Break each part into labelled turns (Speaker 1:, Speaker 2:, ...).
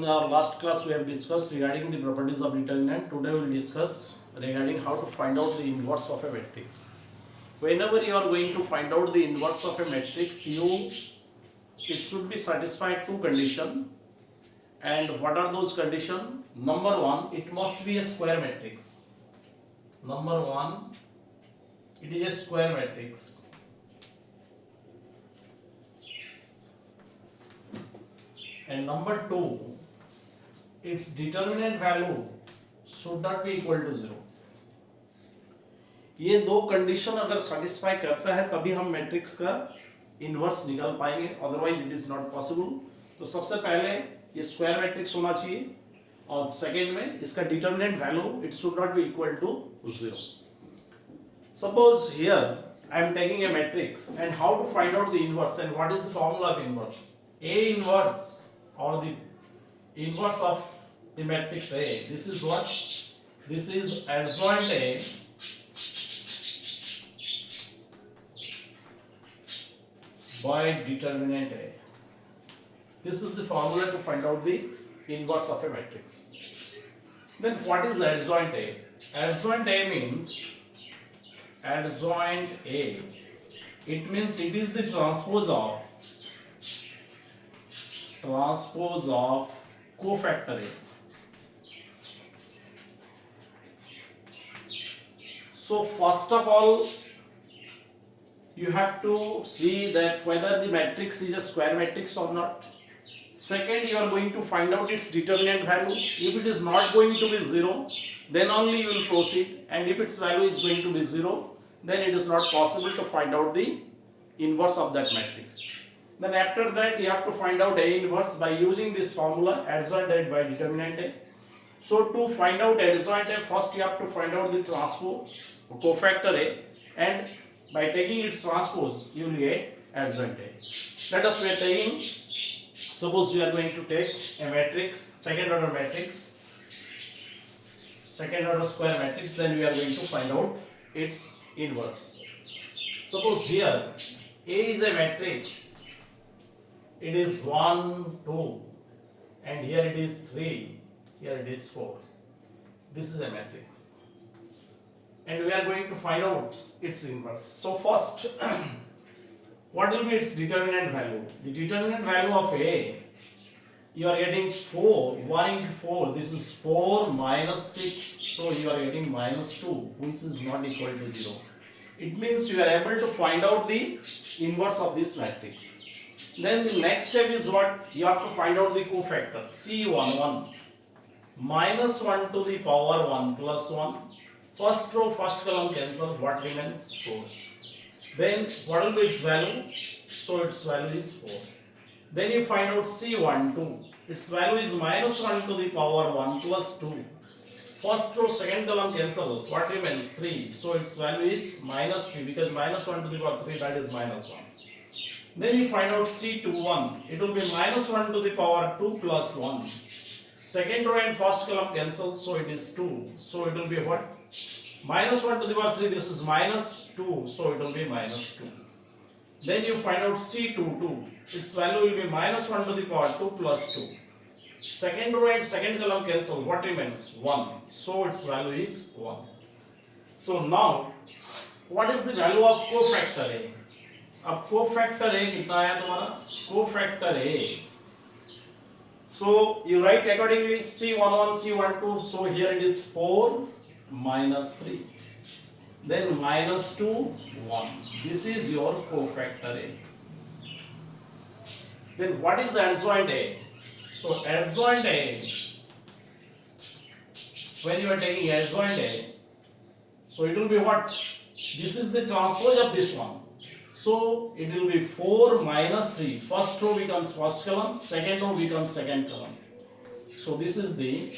Speaker 1: our last class we have discussed regarding the properties of determinant. Today we will discuss regarding how to find out the inverse of a matrix. Whenever you are going to find out the inverse of a matrix, it should be satisfied two conditions. And what are those conditions? Number one, it must be a square matrix. Number one, it is a square matrix. And number two, its determinant value should not be equal to 0. ये दो condition अगर satisfy करता है तभी हम matrix का inverse निकाल पाएंगे, otherwise it is not possible. तो सबसे पहले ये स्क्वायर मैट्रिक्स होना चाहिए और सेकेंड में इसका determinant value it should not be equal to 0. Suppose here I am taking a matrix and how to find out the inverse and what is the formula of inverse. A inverse or the inverse of the matrix A. This is what? This is adjoint A by determinant A. This is the formula to find out the inverse of a matrix. Then what is adjoint A? Adjoint A means adjoint A. It means it is the transpose of cofactor A. So first of all, you have to see that whether the matrix is a square matrix or not. Second, you are going to find out its determinant value. If it is not going to be 0, then only you will proceed, and if its value is going to be 0, then it is not possible to find out the inverse of that matrix. Then after that you have to find out A inverse by using this formula adjoint A by determinant A. So to find out adjoint A, first you have to find out the transpose cofactor A, and by taking its transpose you will get adjoint A. Let us we are taking, suppose we are going to take a matrix, second order matrix, second order square matrix, then we are going to find out its inverse. Suppose here A is a matrix. It is 1, 2, and here it is 3, here it is 4. This is a matrix. And we are going to find out its inverse. So first, what will be its determinant value? The determinant value of A, you are getting 4, 1 into 4, this is 4 minus 6, so you are getting minus 2, which is not equal to 0. It means you are able to find out the inverse of this matrix. Then the next step is what? You have to find out the cofactor. C11 minus 1 to the power 1 plus 1. First row, first column cancel. What remains? 4. Then what will be its value? So its value is 4. Then you find out C12. Its value is minus 1 to the power 1 plus 2. First row, second column cancel. What remains? 3. So its value is minus 3 because minus 1 to the power 3, that is minus 1. Then you find out C21. It will be minus 1 to the power 2 plus 1. Second row and first column cancel, so it is 2. So it will be what? Minus 1 to the power 3, this is minus 2, so it will be minus 2. Then you find out C22. Its value will be minus 1 to the power 2 plus 2. Second row and second column cancel, what remains? 1. So its value is 1. So now, what is the value of cofactor A? अब cofactor A कितना आया तुम्हारा? Cofactor A. So you write accordingly C11, C12. So here it is 4 minus 3. Then minus 2, 1. This is your cofactor A. Then what is adjoint A? So adjoint A, when you are taking adjoint A, so it will be what? This is the transpose of this one. So it will be 4 minus 3. First row becomes first column, second row becomes second column. So this is the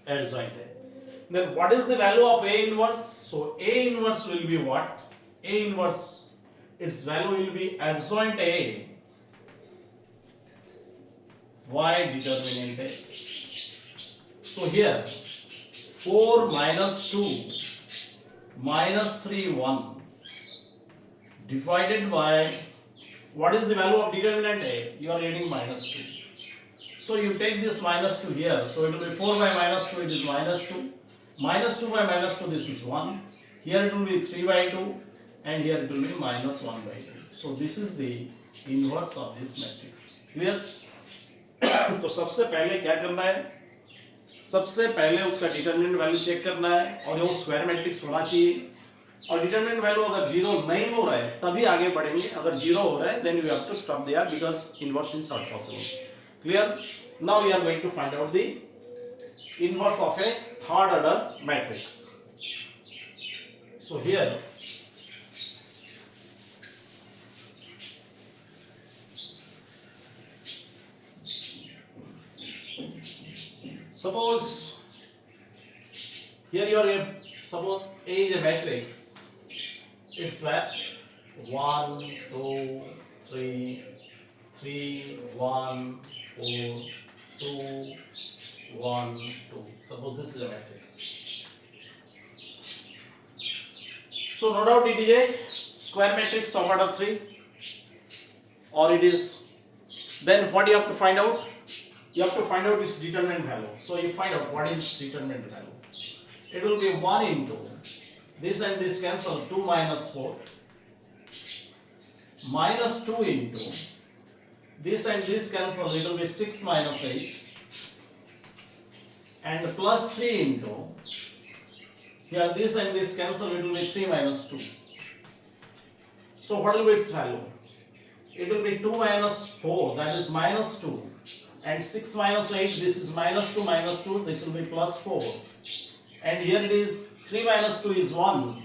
Speaker 1: adjoint A. Then what is the value of A inverse? So A inverse will be what? A inverse, its value will be adjoint A by determinant A. So here 4 minus 2 minus 3, 1 divided by, what is the value of determinant A? You are getting minus 2. So you take this minus 2 here. So it will be 4 by minus 2, it is minus 2. Minus 2 by minus 2, this is 1. Here it will be 3 by 2. And here it will be minus 1 by 2. So this is the inverse of this matrix. Clear? तो सबसे पहले क्या करना है? सबसे पहले उसका determinant value check करना है और वो स्क्वायर मैट्रिक्स होना चाहिए. और डिटरमिनेंट वैल्यू अगर जीरो नहीं हो रहा है तभी आगे बढ़ेंगे. अगर जीरो हो रहा है then you have to stop there because inverse is not possible. Clear? Now we are going to find out the inverse of a third order matrix. So here suppose here you are suppose A is a matrix. It's like 1 2 3 3 1 4 2 1 2. Suppose this is a matrix. So no doubt it is a square matrix of order 3, or it is. Then what you have to find out? You have to find out its determinant value. So you find out what is determinant value. It will be 1 into this and this cancel, 2 minus 4 minus 2 into this and this cancel, it will be 6 minus 8 and plus 3 into here this and this cancel, it will be 3 minus 2. So what will be its value? It will be 2 minus 4, that is minus 2. And 6 minus 8, this is minus 2, this will be plus 4. And here it is 3 minus 2 is 1,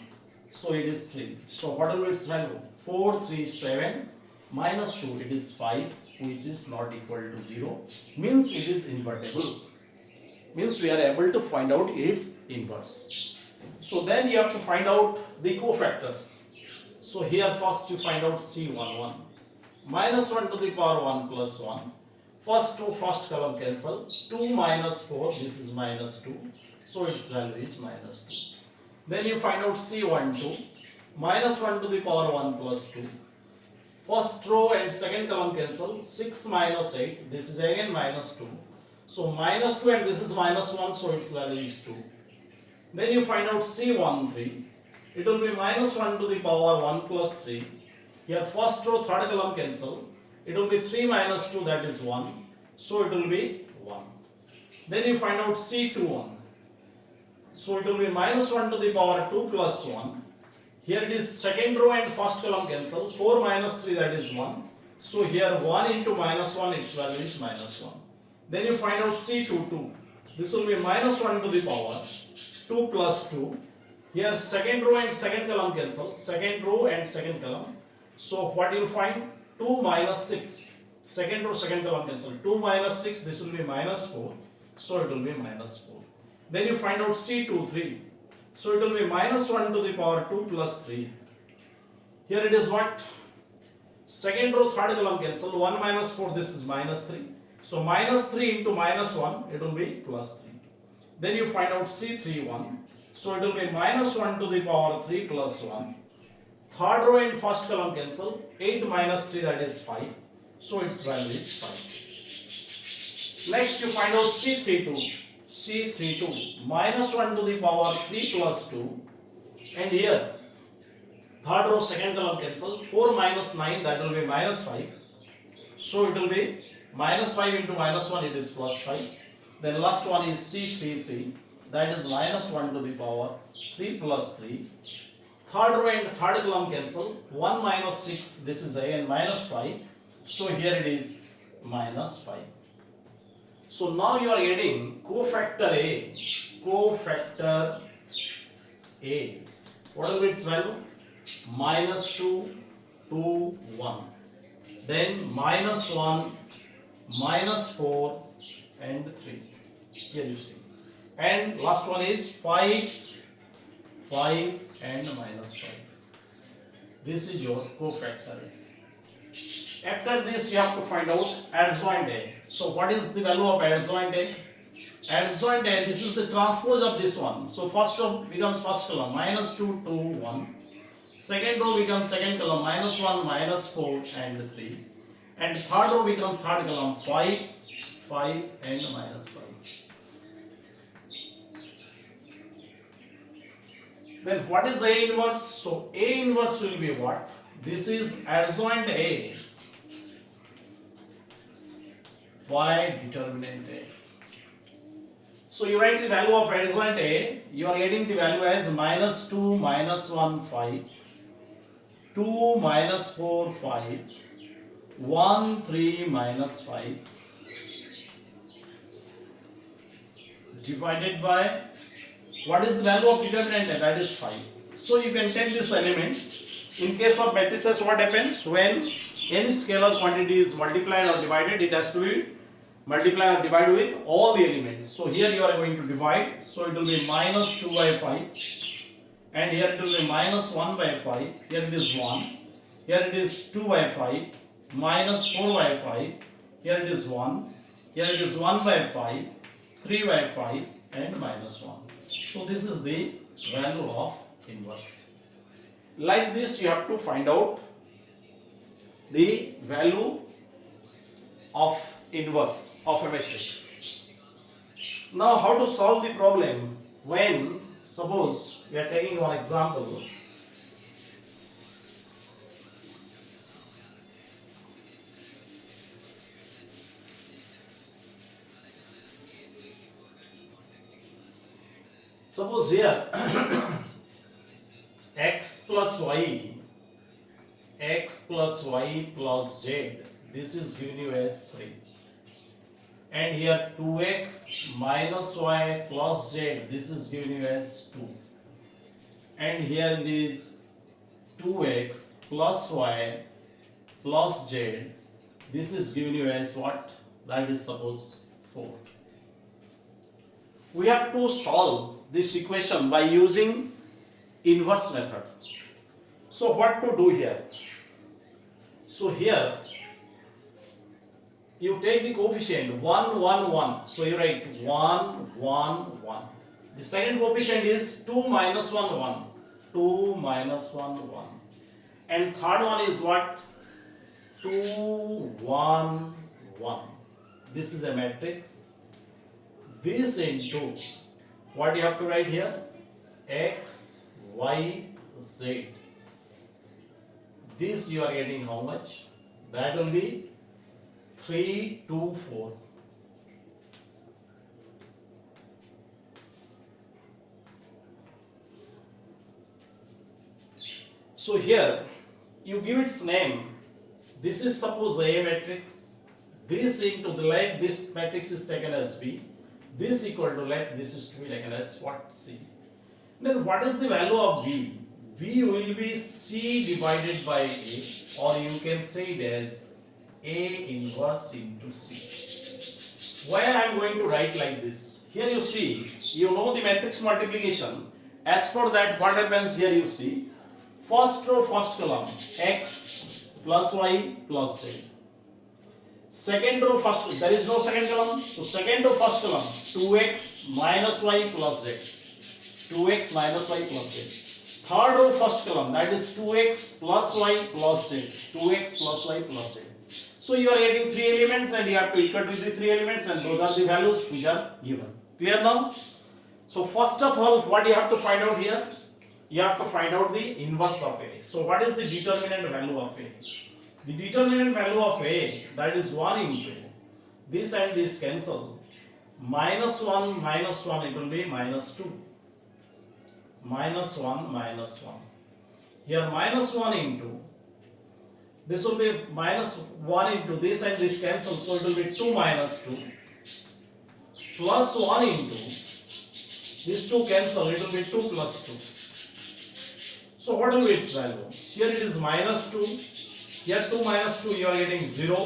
Speaker 1: so it is 3. So what will be its value? 4, 3, 7, minus 2, it is 5, which is not equal to 0. Means it is invertible. Means we are able to find out its inverse. So then you have to find out the cofactors. So here first you find out C11. Minus 1 to the power 1 plus 1. First column cancel. 2 minus 4, this is minus 2. So its value is minus 2. Then you find out C12. Minus 1 to the power 1 plus 2. First row and second column cancel. 6 minus 8, this is again minus 2. So minus 2 and this is minus 1, so its value is 2. Then you find out C13. It will be minus 1 to the power 1 plus 3. Here first row, third column cancel. It will be 3 minus 2, that is 1. So it will be 1. Then you find out C21. So it will be minus 1 to the power 2 plus 1. Here it is second row and first column cancel. 4 minus 3, that is 1. So here 1 into minus 1, its value is minus 1. Then you find out C22. This will be minus 1 to the power 2 plus 2. Here second row and second column cancel. Second row and second column. So what you will find? 2 minus 6, second row, second column cancel. 2 minus 6, this will be minus 4, so it will be minus 4. Then you find out C23. So it will be minus 1 to the power 2 plus 3. Here it is what? Second row, third column cancel. 1 minus 4, this is minus 3. So minus 3 into minus 1, it will be plus 3. Then you find out C31. So it will be minus 1 to the power 3 plus 1. Third row and first column cancel. 8 minus 3, that is 5. So its value is 5. Next you find out C32. C32 minus 1 to the power 3 plus 2. And here third row, second column cancel. 4 minus 9, that will be minus 5. So it will be minus 5 into minus 1, it is plus 5. Then last one is C33. That is minus 1 to the power 3 plus 3. Third row and third column cancel. 1 minus 6, this is again minus 5. So here it is minus 5. So now you are getting cofactor A. Cofactor A. What will be its value? Minus 2, 2, 1. Then minus 1, minus 4 and 3. Here you see. And last one is 5, 5 and minus 5. This is your cofactor A. After this you have to find out adjoint A. So what is the value of adjoint A? Adjoint A, this is the transpose of this one. So first row becomes first column, minus 2, 2, 1. Second row becomes second column, minus 1, minus 4 and 3. And third row becomes third column, 5, 5 and minus 5. Then what is A inverse? So A inverse will be what? This is adjoint A by determinant A. So you write the value of adjoint A, you are getting the value as minus 2, minus 1, 5, 2, minus 4, 5, 1, 3, minus 5, divided by, what is the value of determinant A? That is 5. So you can take this element. In case of matrices, what happens? When any scalar quantity is multiplied or divided, it has to be multiplied or divided with all the elements. So here you are going to divide. So it will be minus 2 by 5. And here it will be minus 1 by 5. Here it is 1. Here it is 2 by 5. Minus 4 by 5. Here it is 1. Here it is 1 by 5. 3 by 5 and minus 1. So this is the value of inverse. Like this you have to find out the value of inverse of a matrix. Now how to solve the problem when, suppose we are taking one example. Suppose here x plus y plus z, this is given you as 3. And here 2x minus y plus z, this is given you as 2. And here it is 2x plus y plus z, this is given you as what? That is suppose 4. We have to solve this equation by using inverse method. So what to do here? So here you take the coefficient 1, 1, 1. So you write 1, 1, 1. The second coefficient is 2 minus 1, 1. 2 minus 1, 1. And third one is what? 2, 1, 1. This is a matrix. This into, what you have to write here? X, Y, Z. This you are getting how much? That will be 3, 2, 4. So here you give its name. This is suppose A matrix. This into the let this matrix is taken as B. This equal to let this is to be taken as what? C. Then what is the value of V? V will be C divided by A, or you can say it as A inverse into C. Why I am going to write like this? Here you see, you know the matrix multiplication. As for that, what happens here you see, first row, first column, X plus Y plus Z. Second row, first, there is no second column, so second row, first column, 2x minus y plus z. 2x minus y plus z. Third row, first column, that is 2x plus y plus z. 2x plus y plus z. So you are getting 3 elements and you have to equal to the 3 elements, and those are the values which are given. Clear now? So first of all, what you have to find out here? You have to find out the inverse of A. So what is the determinant value of A? The determinant value of A, that is 1 into this and this cancel. Minus 1, it will be minus 2. Minus 1, minus 1. Here minus 1 into, this will be minus 1 into this and this cancel, so it will be 2 minus 2. Plus 1 into, these 2 cancel, it will be 2 plus 2. So what will be its value? Here it is minus 2. Here 2 minus 2 you are getting 0,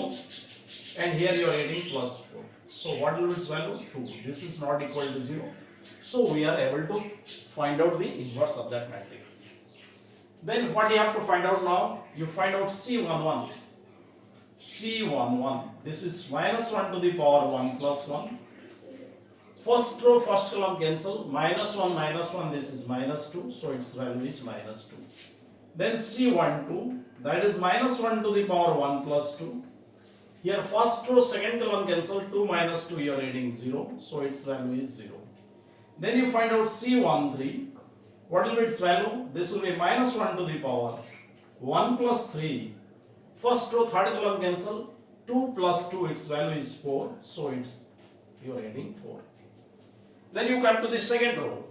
Speaker 1: and here you are getting plus 4. So what will be its value? 2. This is not equal to 0. So we are able to find out the inverse of that matrix. Then what you have to find out now? You find out C11. C11. This is minus 1 to the power 1 plus 1. First row, first column cancel. Minus 1, this is minus 2. So its value is minus 2. Then C12. That is minus 1 to the power 1 plus 2. Here first row, second column cancel, 2 minus 2 you are getting 0, so its value is 0. Then you find out C13. What will be its value? This will be minus 1 to the power 1 plus 3. First row, third column cancel, 2 plus 2, its value is 4, so you are getting 4. Then you come to the second row,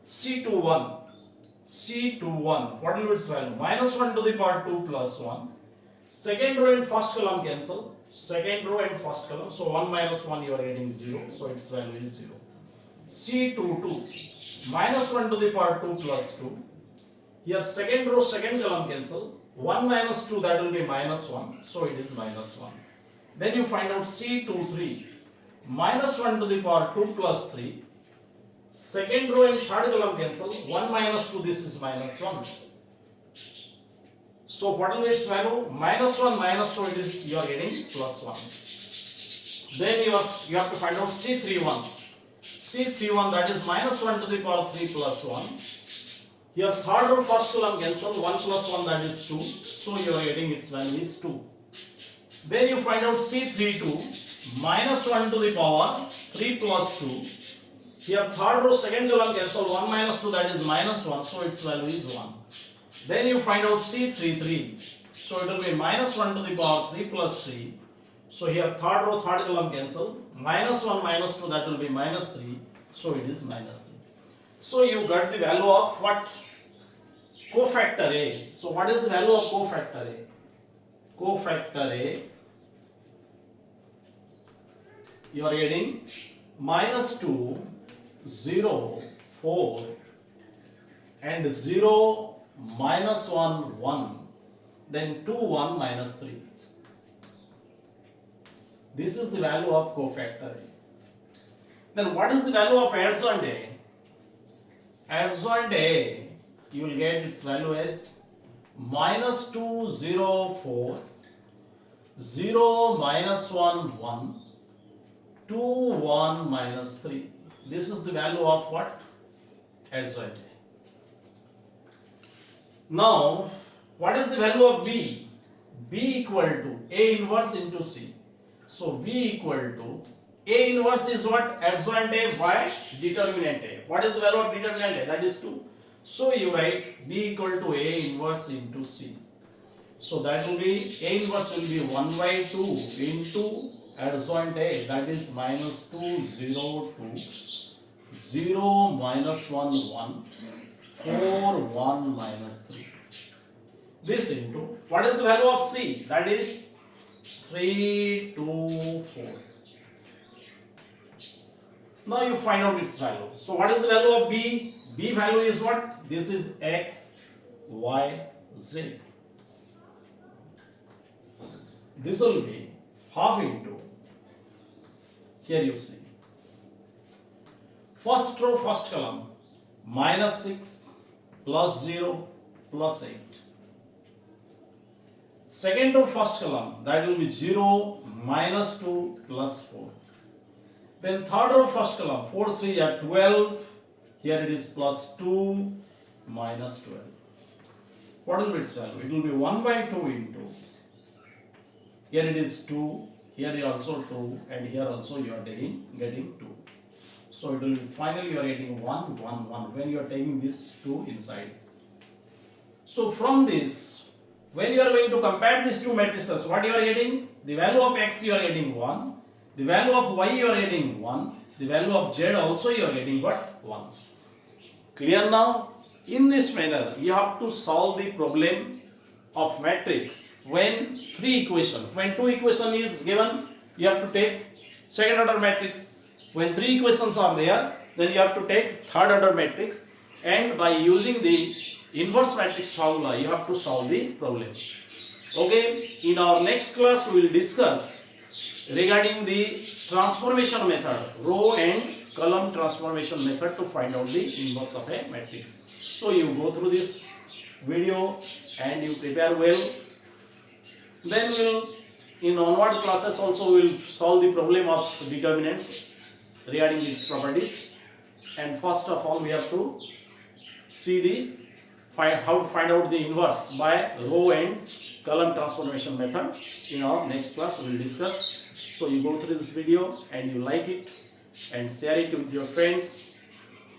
Speaker 1: C21. C21, what will be its value? Minus 1 to the power 2 plus 1. Second row and first column cancel. Second row and first column. So 1 minus 1 you are getting 0. So its value is 0. C22, minus 1 to the power 2 plus 2. Here second row, second column cancel. 1 minus 2, that will be minus 1. So it is minus 1. Then you find out C23, minus 1 to the power 2 plus 3. Second row and third column cancel. 1 minus 2, this is minus 1. So what will be its value? Minus 1 minus 2, it is you are getting plus 1. Then you have to find out C31. C31, that is minus 1 to the power 3 plus 1. Here third row, first column cancel. 1 plus 1, that is 2. So you are getting its value is 2. Then you find out C32, minus 1 to the power 3 plus 2. Here third row, second column cancel. 1 minus 2, that is minus 1. So its value is 1. Then you find out C33. So it will be minus 1 to the power 3 plus 3. So here third row, third column cancel. Minus 1 minus 2, that will be minus 3. So it is minus 3. So you got the value of what? Cofactor A. So what is the value of cofactor A? Cofactor A, you are getting minus 2, 0, 4 and 0, minus 1, 1, then 2, 1, minus 3. This is the value of cofactor A. Then what is the value of adjoint A? Adjoint A, you will get its value as minus 2, 0, 4, 0, minus 1, 1, 2, 1, minus 3. This is the value of what? Adjoint A. Now, what is the value of B? B equal to A inverse into C. So V equal to A inverse is what? Adjoint A by determinant A. What is the value of determinant A? That is 2. So you write B equal to A inverse into C. So that will be A inverse will be 1 by 2 into adjoint A, that is minus 2, 0, 2, 0, minus 1, 1, 4, 1, minus 3. This into what is the value of C? That is 3, 2, 4. Now you find out its value. So what is the value of B? B value is what? This is X, Y, Z. This will be half into, here you see, first row, first column, minus 6, plus 0, plus 8. Second row, first column, that will be 0, minus 2, plus 4. Then third row, first column, 4, 3 are 12. Here it is plus 2, minus 12. What will be its value? It will be 1 by 2 into, here it is 2, here also 2, and here also you are getting 2. So it will be finally you are getting 1, 1, 1 when you are taking this 2 inside. So from this, when you are going to compare these two matrices, what you are getting? The value of X you are getting 1, the value of Y you are getting 1, the value of Z also you are getting what? 1. Clear now? In this manner, you have to solve the problem of matrix when when two equation is given, you have to take second order matrix. When 3 equations are there, then you have to take third order matrix, and by using the inverse matrix formula, you have to solve the problem. Okay, in our next class we will discuss regarding the transformation method, row and column transformation method to find out the inverse of a matrix. So you go through this video and you prepare well. Then we'll, in onward classes also, we'll solve the problem of determinants regarding its properties. And first of all, we have to see the how to find out the inverse by row and column transformation method. In our next class we will discuss. So you go through this video and you like it and share it with your friends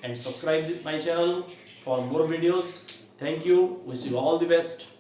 Speaker 1: and subscribe to my channel for more videos. Thank you. Wish you all the best.